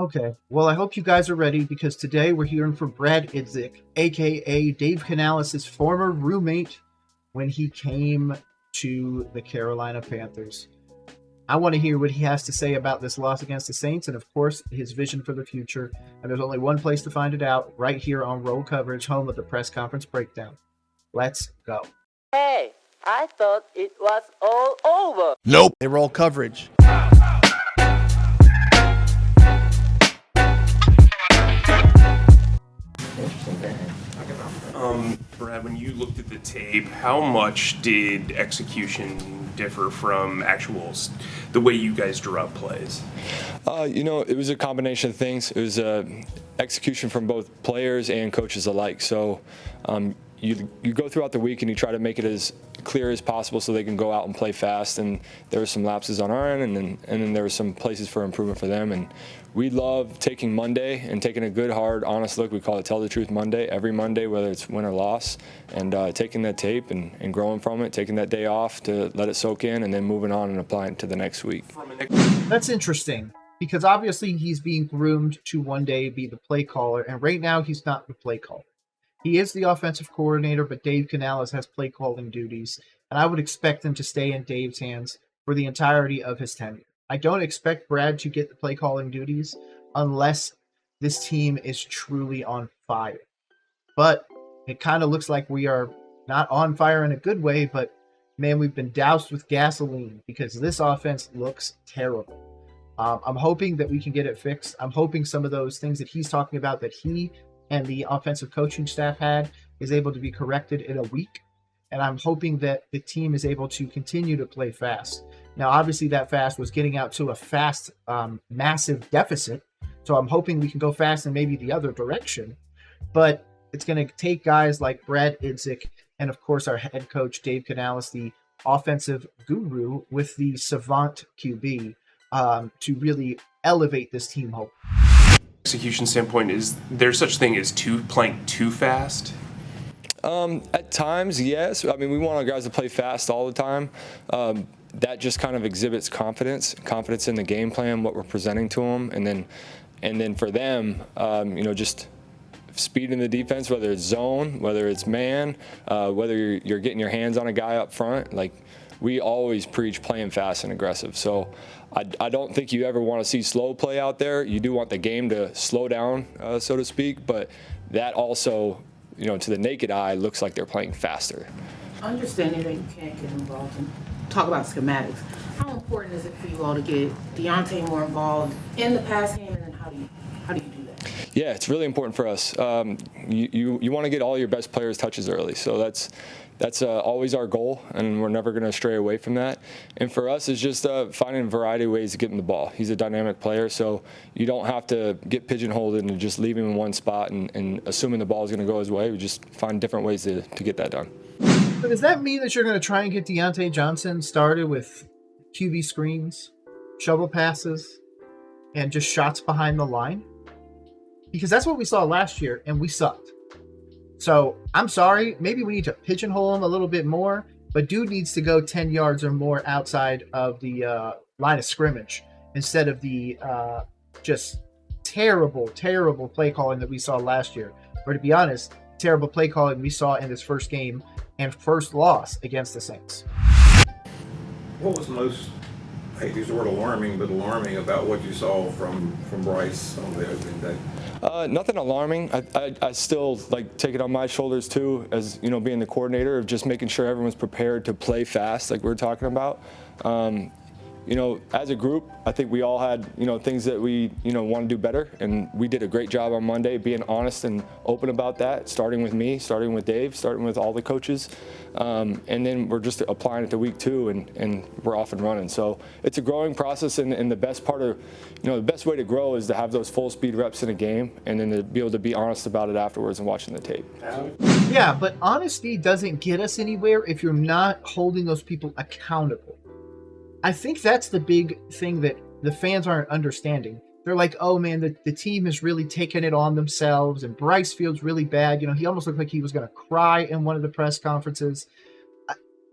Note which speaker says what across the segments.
Speaker 1: Okay, well, I hope you guys are ready because today we're hearing from Brad Idzik, aka Dave Canales' former roommate when he came to the Carolina Panthers. I want to hear what he has to say about this loss against the Saints and, of course, his vision for the future. And there's only one place to find it out, right here on Roll Coverage, home of the press conference breakdown. Let's go.
Speaker 2: Hey, I thought it was all over.
Speaker 3: Nope. They roll coverage.
Speaker 4: Brad, when you looked at the tape, how much did execution differ from the way you guys drew up plays?
Speaker 5: It was a combination of things. It was execution from both players and coaches alike. So you go throughout the week and you try to make it as clear as possible so they can go out and play fast. And there were some lapses on our end, and then there were some places for improvement for them. And we love taking Monday and taking a good, hard, honest look. We call it Tell the Truth Monday, every Monday, whether it's win or loss, and taking that tape and growing from it, taking that day off to let it soak in, and then moving on and applying it to the next week.
Speaker 1: That's interesting because obviously he's being groomed to one day be the play caller, and right now he's not the play caller. He is the offensive coordinator, but Dave Canales has play calling duties, and I would expect them to stay in Dave's hands for the entirety of his tenure. I don't expect Brad to get the play calling duties unless this team is truly on fire. But it kind of looks like we are not on fire in a good way, but man, we've been doused with gasoline because this offense looks terrible. I'm hoping that we can get it fixed. I'm hoping some of those things that he's talking about that he and the offensive coaching staff had is able to be corrected in a week. And I'm hoping that the team is able to continue to play fast. Now, obviously, that fast was getting out to a fast, massive deficit. So I'm hoping we can go fast in maybe the other direction. But it's going to take guys like Brad Idzik and, of course, our head coach, Dave Canales, the offensive guru with the savant QB, to really elevate this team hope.
Speaker 4: Execution standpoint, is there such thing as playing too fast?
Speaker 5: At times, yes. I mean, we want our guys to play fast all the time. That just kind of exhibits confidence in the game plan, what we're presenting to them, and then for them, just speed in the defense, whether it's zone, whether it's man, whether you're getting your hands on a guy up front. Like, we always preach playing fast and aggressive. So I don't think you ever want to see slow play out there. You do want the game to slow down, so to speak, but that also, to the naked eye, looks like they're playing faster.
Speaker 6: Understanding that you can't get involved and talk about schematics, how important is it for you all to get Deontay more involved in the pass game, and then how do you do that?
Speaker 5: Yeah, it's really important for us. You want to get all your best players touches early, so that's always our goal, and we're never going to stray away from that. And for us, it's just finding a variety of ways to get him the ball. He's a dynamic player, so you don't have to get pigeonholed and just leave him in one spot and assuming the ball is going to go his way. We just find different ways to get that done.
Speaker 1: So does that mean that you're going to try and get Deontay Johnson started with QB screens, shovel passes, and just shots behind the line? Because that's what we saw last year, and we sucked. So I'm sorry, maybe we need to pigeonhole him a little bit more, but dude needs to go 10 yards or more outside of the line of scrimmage instead of the just terrible play calling that we saw last year. Or to be honest, terrible play calling we saw in this first game and first loss against the Saints.
Speaker 7: What was most, I hate to use the word alarming, but alarming about what you saw from Bryce on the opening day?
Speaker 5: Nothing alarming. I still take it on my shoulders too, as being the coordinator, of just making sure everyone's prepared to play fast, like we're talking about. As a group, I think we all had things that we want to do better, and we did a great job on Monday being honest and open about that. Starting with me, starting with Dave, starting with all the coaches, and then we're just applying it to week 2, and we're off and running. So it's a growing process, and the best part of the best way to grow is to have those full speed reps in a game, and then to be able to be honest about it afterwards and watching the tape.
Speaker 1: Yeah, but honesty doesn't get us anywhere if you're not holding those people accountable. I think that's the big thing that the fans aren't understanding. They're like, oh man, the team has really taken it on themselves, and Bryce feels really bad. He almost looked like he was going to cry in one of the press conferences.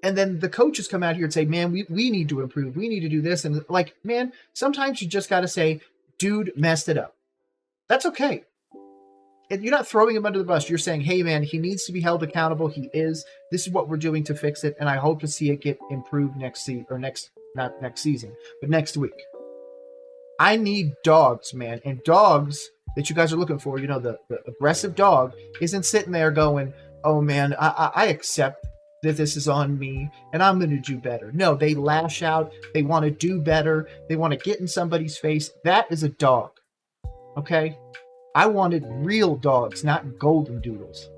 Speaker 1: And then the coaches come out here and say, man, we need to improve. We need to do this. And man, sometimes you just got to say, dude messed it up. That's okay. And you're not throwing him under the bus. You're saying, hey, man, he needs to be held accountable. He is. This is what we're doing to fix it, and I hope to see it get improved next season, or not next season, but next week. I need dogs, man, and dogs that you guys are looking for, the aggressive dog isn't sitting there going, oh, man, I accept that this is on me, and I'm going to do better. No, they lash out. They want to do better. They want to get in somebody's face. That is a dog, okay? I wanted real dogs, not golden doodles.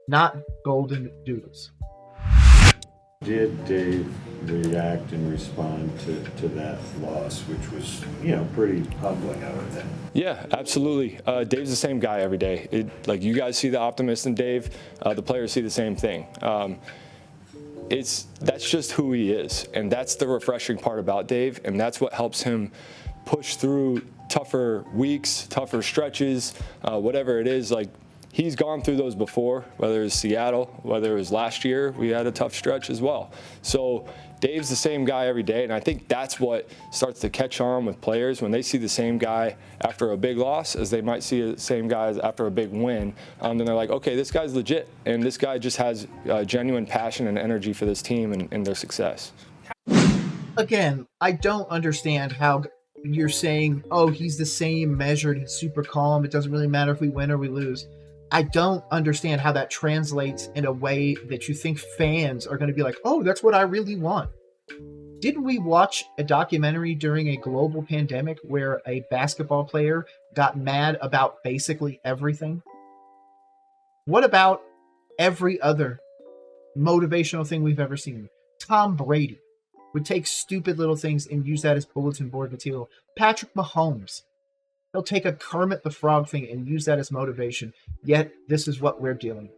Speaker 1: Not golden doodles.
Speaker 3: Did Dave react and respond to that loss, which was, pretty public, I would think?
Speaker 5: Yeah, absolutely. Dave's the same guy every day. Like you guys see the optimist in Dave, the players see the same thing. That's just who he is, and that's the refreshing part about Dave, and that's what helps him push through tougher weeks, tougher stretches, whatever it is. Like, he's gone through those before, whether it's Seattle, whether it was last year, we had a tough stretch as well. So Dave's the same guy every day, and I think that's what starts to catch on with players when they see the same guy after a big loss as they might see the same guys after a big win. Then they're like, okay, this guy's legit, and this guy just has genuine passion and energy for this team and their success.
Speaker 1: Again, I don't understand how you're saying, oh, he's the same, measured, he's super calm, it doesn't really matter if we win or we lose. I don't understand how that translates in a way that you think fans are going to be like, oh, that's what I really want. Didn't we watch a documentary during a global pandemic where a basketball player got mad about basically everything? What about every other motivational thing we've ever seen? Tom Brady would take stupid little things and use that as bulletin board material. Patrick Mahomes, he'll take a Kermit the Frog thing and use that as motivation. Yet, this is what we're dealing with.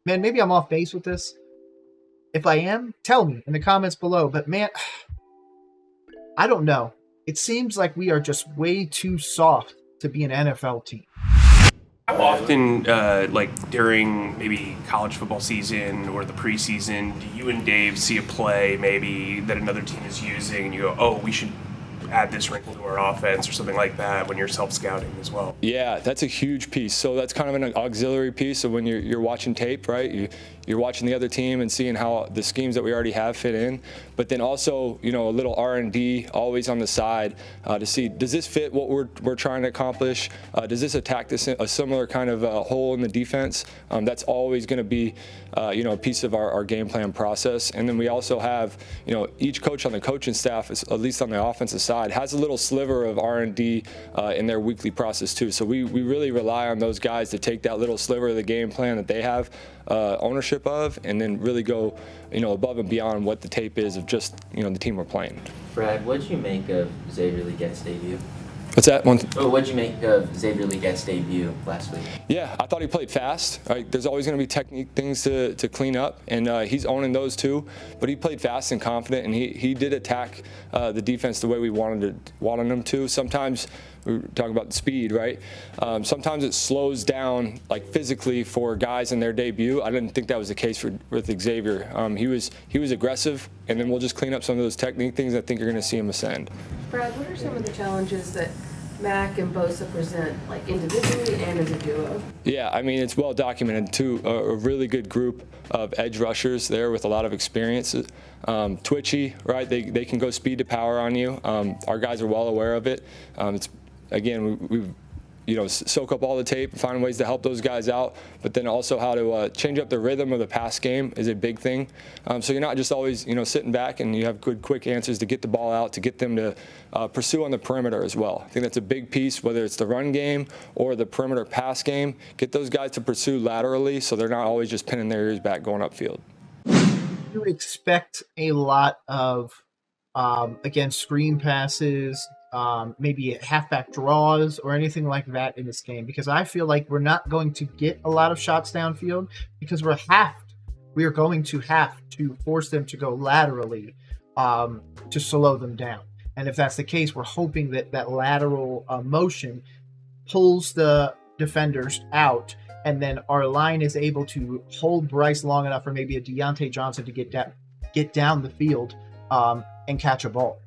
Speaker 1: Man, maybe I'm off base with this. If I am, tell me in the comments below. But man, I don't know. It seems like we are just way too soft to be an NFL team.
Speaker 4: How often, like during maybe college football season or the preseason, do you and Dave see a play maybe that another team is using and you go, oh, we should add this wrinkle to our offense or something like that when you're self-scouting as well?
Speaker 5: Yeah, that's a huge piece. So that's kind of an auxiliary piece of when you're watching tape, right? You're watching the other team and seeing how the schemes that we already have fit in. But then also, a little R&D always on the side to see, does this fit what we're trying to accomplish? Does this attack a similar kind of hole in the defense? That's always going to be, a piece of our game plan process. And then we also have, each coach on the coaching staff, at least on the offensive side, has a little sliver of R&D in their weekly process too. So we really rely on those guys to take that little sliver of the game plan that they have ownership of, and then really go, above and beyond what the tape is of just, the team we're playing.
Speaker 8: Brad, what'd you make of Xavier Legette's debut?
Speaker 5: What's that one?
Speaker 8: What'd you make of Xavier Legette's debut last week?
Speaker 5: Yeah, I thought he played fast. Right? There's always going to be technique things to clean up, and he's owning those too. But he played fast and confident, and he did attack the defense the way we wanted him to. Sometimes we were talking about the speed, right? Sometimes it slows down, like physically, for guys in their debut. I didn't think that was the case with Xavier. He was aggressive, and then we'll just clean up some of those technique things. I think you're going to see him ascend.
Speaker 9: Brad, what are some of the challenges that Mac and Bosa present, like individually and as a duo?
Speaker 5: Yeah, I mean, it's well documented too. A really good group of edge rushers there with a lot of experience. Twitchy, right? They can go speed to power on you. Our guys are well aware of it. It's again, we've soak up all the tape and find ways to help those guys out, but then also how to change up the rhythm of the pass game is a big thing. So you're not just always, sitting back and you have good, quick answers to get the ball out, to get them to pursue on the perimeter as well. I think that's a big piece, whether it's the run game or the perimeter pass game. Get those guys to pursue laterally so they're not always just pinning their ears back going upfield.
Speaker 1: You expect a lot of, again, screen passes, maybe halfback draws or anything like that in this game, because I feel like we're not going to get a lot of shots downfield because we are going to have to force them to go laterally to slow them down. And if that's the case, we're hoping that that lateral motion pulls the defenders out, and then our line is able to hold Bryce long enough, or maybe a Deontay Johnson, to get down the field and catch a ball.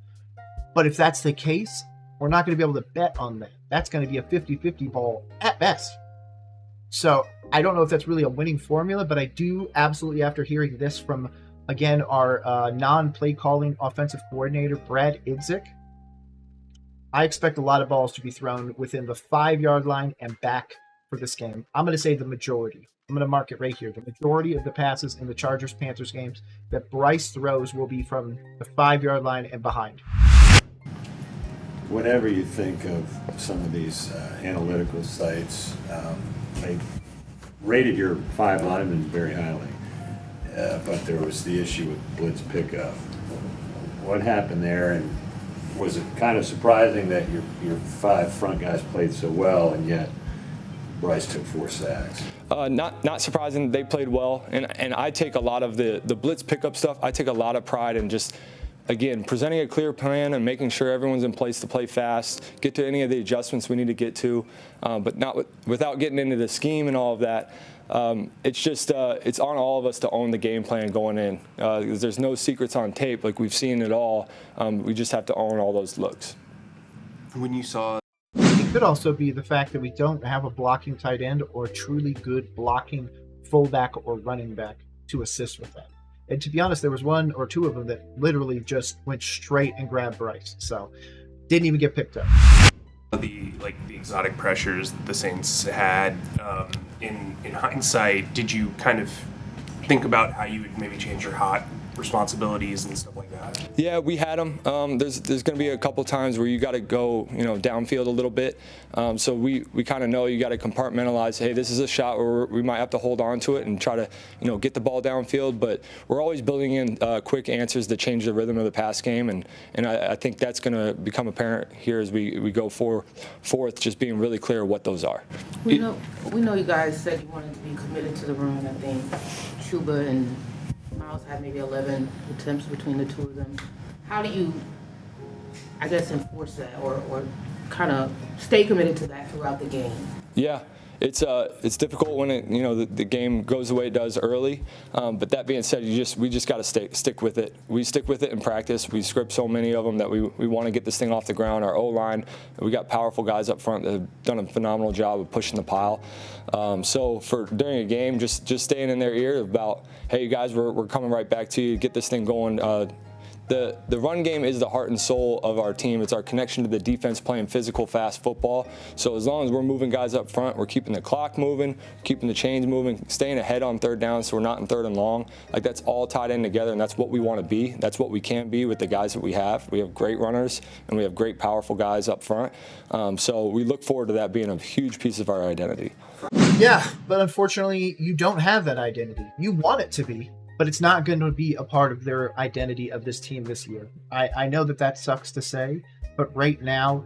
Speaker 1: But if that's the case, we're not going to be able to bet on that. That's going to be a 50-50 ball at best. So I don't know if that's really a winning formula, but I do absolutely, after hearing this from, again, our non-play calling offensive coordinator, Brad Idzik, I expect a lot of balls to be thrown within the 5-yard line and back for this game. I'm going to say the majority. I'm going to mark it right here. The majority of the passes in the Chargers-Panthers games that Bryce throws will be from the 5-yard line and behind.
Speaker 3: Whatever you think of some of these analytical sites, they rated your 5 linemen very highly, but there was the issue with blitz pickup. What happened there, and was it kind of surprising that your 5 front guys played so well, and yet Bryce took 4 sacks?
Speaker 5: Not surprising. They played well, and I take a lot of the blitz pickup stuff. I take a lot of pride in just, again, presenting a clear plan and making sure everyone's in place to play fast, get to any of the adjustments we need to get to, but not without getting into the scheme and all of that. It's just it's on all of us to own the game plan going in. Because there's no secrets on tape, like we've seen it all. We just have to own all those looks.
Speaker 4: When you saw,
Speaker 1: It could also be the fact that we don't have a blocking tight end or a truly good blocking fullback or running back to assist with that. And to be honest, there was 1 or 2 of them that literally just went straight and grabbed Bryce. So didn't even get picked up.
Speaker 4: the exotic pressures the Saints had, in hindsight, did you kind of think about how you would maybe change your hot responsibilities and stuff like that?
Speaker 5: Yeah, we had them. There's going to be a couple times where you got to go, downfield a little bit. So we kind of know you got to compartmentalize. Hey, this is a shot where we might have to hold on to it and try to, get the ball downfield. But we're always building in quick answers to change the rhythm of the pass game, and I think that's going to become apparent here as we go forth, just being really clear what those are.
Speaker 6: We know you guys said you wanted to be committed to the run. I think Chuba and Miles had maybe 11 attempts between the 2 of them. How do you, I guess, enforce that or kind of stay committed to that throughout the game?
Speaker 5: Yeah, it's difficult when the game goes the way it does early. But that being said, we just got to stick with it. We stick with it in practice. We script so many of them that we want to get this thing off the ground. Our O-line, we got powerful guys up front that have done a phenomenal job of pushing the pile. So for during a game, just staying in their ear about, hey, you guys, we're coming right back to you. Get this thing going. The run game is the heart and soul of our team. It's our connection to the defense playing physical, fast football. So as long as we're moving guys up front, we're keeping the clock moving, keeping the chains moving, staying ahead on 3rd down so we're not in 3rd and long. Like, that's all tied in together, and that's what we want to be. That's what we can be with the guys that we have. We have great runners, and we have great, powerful guys up front. So we look forward to that being a huge piece of our identity.
Speaker 1: Yeah, but unfortunately, you don't have that identity. You want it to be, but it's not going to be a part of their identity of this team this year. I know that sucks to say, but right now,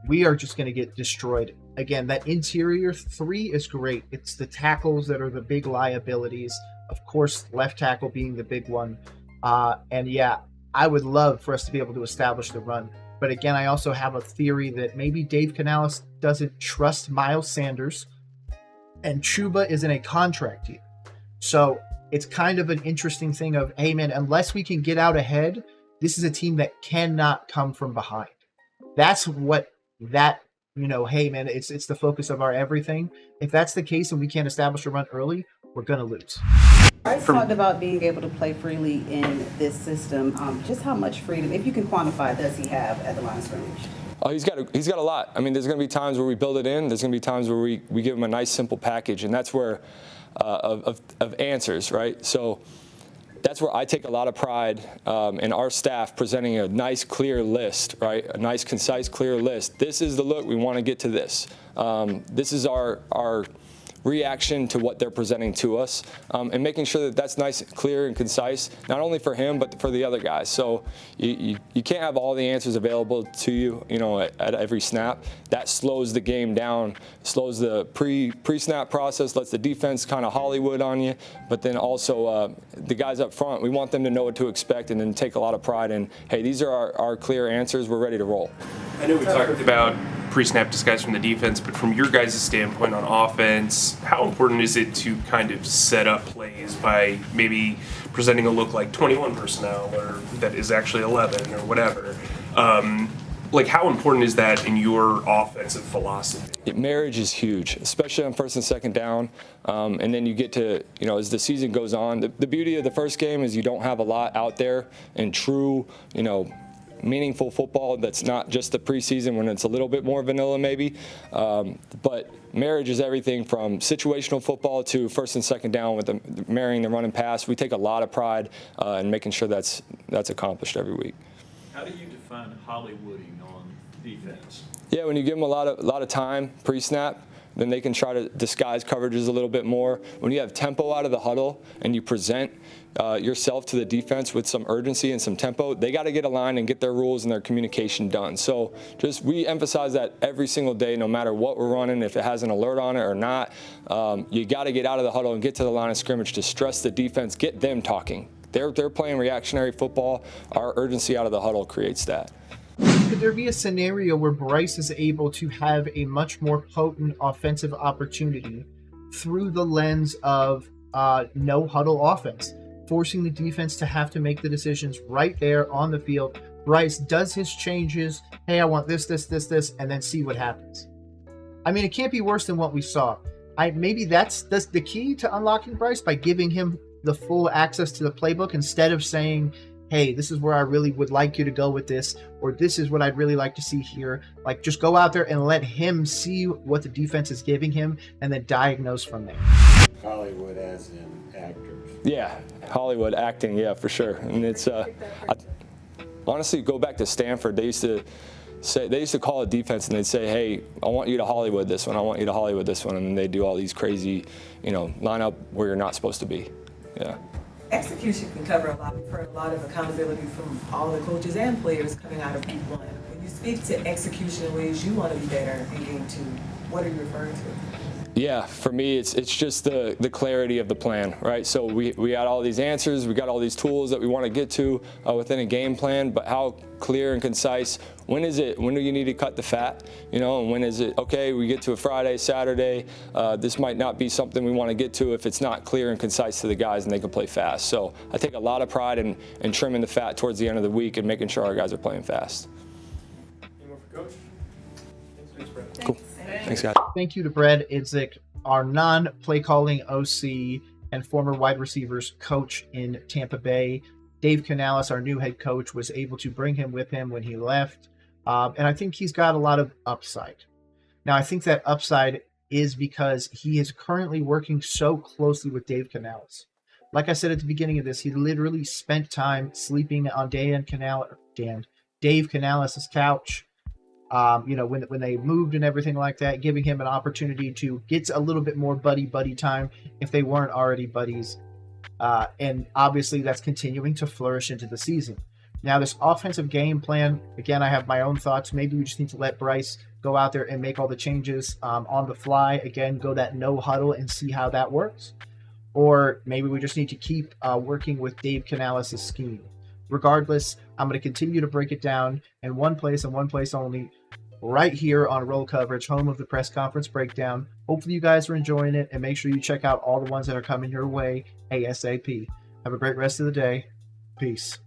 Speaker 1: we are just going to get destroyed. Again, that interior 3 is great. It's the tackles that are the big liabilities. Of course, left tackle being the big one. And yeah, I would love for us to be able to establish the run. But again, I also have a theory that maybe Dave Canales doesn't trust Miles Sanders, and Chuba is in a contract year. So it's kind of an interesting thing of, hey, man, unless we can get out ahead, this is a team that cannot come from behind. That's what that, hey, man, it's the focus of our everything. If that's the case and we can't establish a run early, we're going to lose.
Speaker 10: Bryce talked about being able to play freely in this system. Just how much freedom, if you can quantify, does he have at the line of scrimmage?
Speaker 5: Oh, he's got a lot. I mean, there's going to be times where we build it in. There's going to be times where we give him a nice, simple package, and that's where of answers, right? So that's where I take a lot of pride in our staff presenting a nice, clear list, right? A nice, concise, clear list. This is the look. We want to get to this. This is our reaction to what they're presenting to us, and making sure that that's nice, clear, and concise, not only for him, but for the other guys. So you can't have all the answers available to you, at every snap. That slows the game down, slows the pre-snap process, lets the defense kind of Hollywood on you, but then also the guys up front, we want them to know what to expect and then take a lot of pride in, hey, these are our clear answers, we're ready to roll.
Speaker 4: I know we talked about pre-snap disguise from the defense, but from your guys' standpoint on offense, how important is it to kind of set up plays by maybe presenting a look like 21 personnel or that is actually 11 or whatever, like, how important is that in your offensive philosophy?
Speaker 5: Marriage is huge, especially on first and second down. And then you get to, as the season goes on, the beauty of the first game is you don't have a lot out there in true, meaningful football that's not just the preseason when it's a little bit more vanilla maybe. But marriage is everything from situational football to first and second down with marrying the run and pass. We take a lot of pride in making sure that's accomplished every week.
Speaker 11: How do you define Hollywooding on defense?
Speaker 5: Yeah, when you give them a lot of time pre-snap, then they can try to disguise coverages a little bit more. When you have tempo out of the huddle and you present yourself to the defense with some urgency and some tempo, they got to get aligned and get their rules and their communication done. So we emphasize that every single day, no matter what we're running, if it has an alert on it or not. You got to get out of the huddle and get to the line of scrimmage to stress the defense, get them talking. They're playing reactionary football. Our urgency out of the huddle creates that.
Speaker 1: Could there be a scenario where Bryce is able to have a much more potent offensive opportunity through the lens of no huddle offense, forcing the defense to have to make the decisions right there on the field? Bryce does his changes. Hey, I want this, and then see what happens. I mean, it can't be worse than what we saw. Maybe that's the key to unlocking Bryce, by giving him the full access to the playbook instead of saying, hey, this is where I really would like you to go with this, or this is what I'd really like to see here. Like, just go out there and let him see what the defense is giving him and then diagnose from there.
Speaker 3: Hollywood as in actors.
Speaker 5: Yeah, Hollywood acting, yeah, for sure. And it's honestly, go back to Stanford. They used to call a defense and they'd say, hey, I want you to Hollywood this one, I want you to Hollywood this one, and then they do all these crazy, line up where you're not supposed to be. Yeah.
Speaker 12: Execution can cover a lot. We've heard a lot of accountability from all the coaches and players coming out of week one. When you speak to execution in ways you want to be better in game two, what are you referring to?
Speaker 5: Yeah, for me, it's just the clarity of the plan, right? So we got all these answers, we got all these tools that we want to get to within a game plan, but how clear and concise? When do you need to cut the fat? And when is it, okay, we get to a Friday, Saturday, this might not be something we want to get to if it's not clear and concise to the guys and they can play fast. So I take a lot of pride in trimming the fat towards the end of the week and making sure our guys are playing fast.
Speaker 11: Any more for Coach? Thanks, Brett.
Speaker 5: Cool. Thanks, guys.
Speaker 1: Thank you to Brett Idzik, our non-play calling OC and former wide receivers coach in Tampa Bay. Dave Canales, our new head coach, was able to bring him with him when he left. And I think he's got a lot of upside. Now, I think that upside is because he is currently working so closely with Dave Canales. Like I said at the beginning of this, he literally spent time sleeping on Dave Canales' couch. When they moved and everything like that, giving him an opportunity to get a little bit more buddy time if they weren't already buddies. And obviously that's continuing to flourish into the season. Now, this offensive game plan, again, I have my own thoughts. Maybe we just need to let Bryce go out there and make all the changes on the fly. Again, go that no huddle and see how that works. Or maybe we just need to keep working with Dave Canales' scheme. Regardless, I'm going to continue to break it down in one place and one place only, right here on Roll Coverage, home of the press conference breakdown. Hopefully you guys are enjoying it, and make sure you check out all the ones that are coming your way ASAP. Have a great rest of the day. Peace.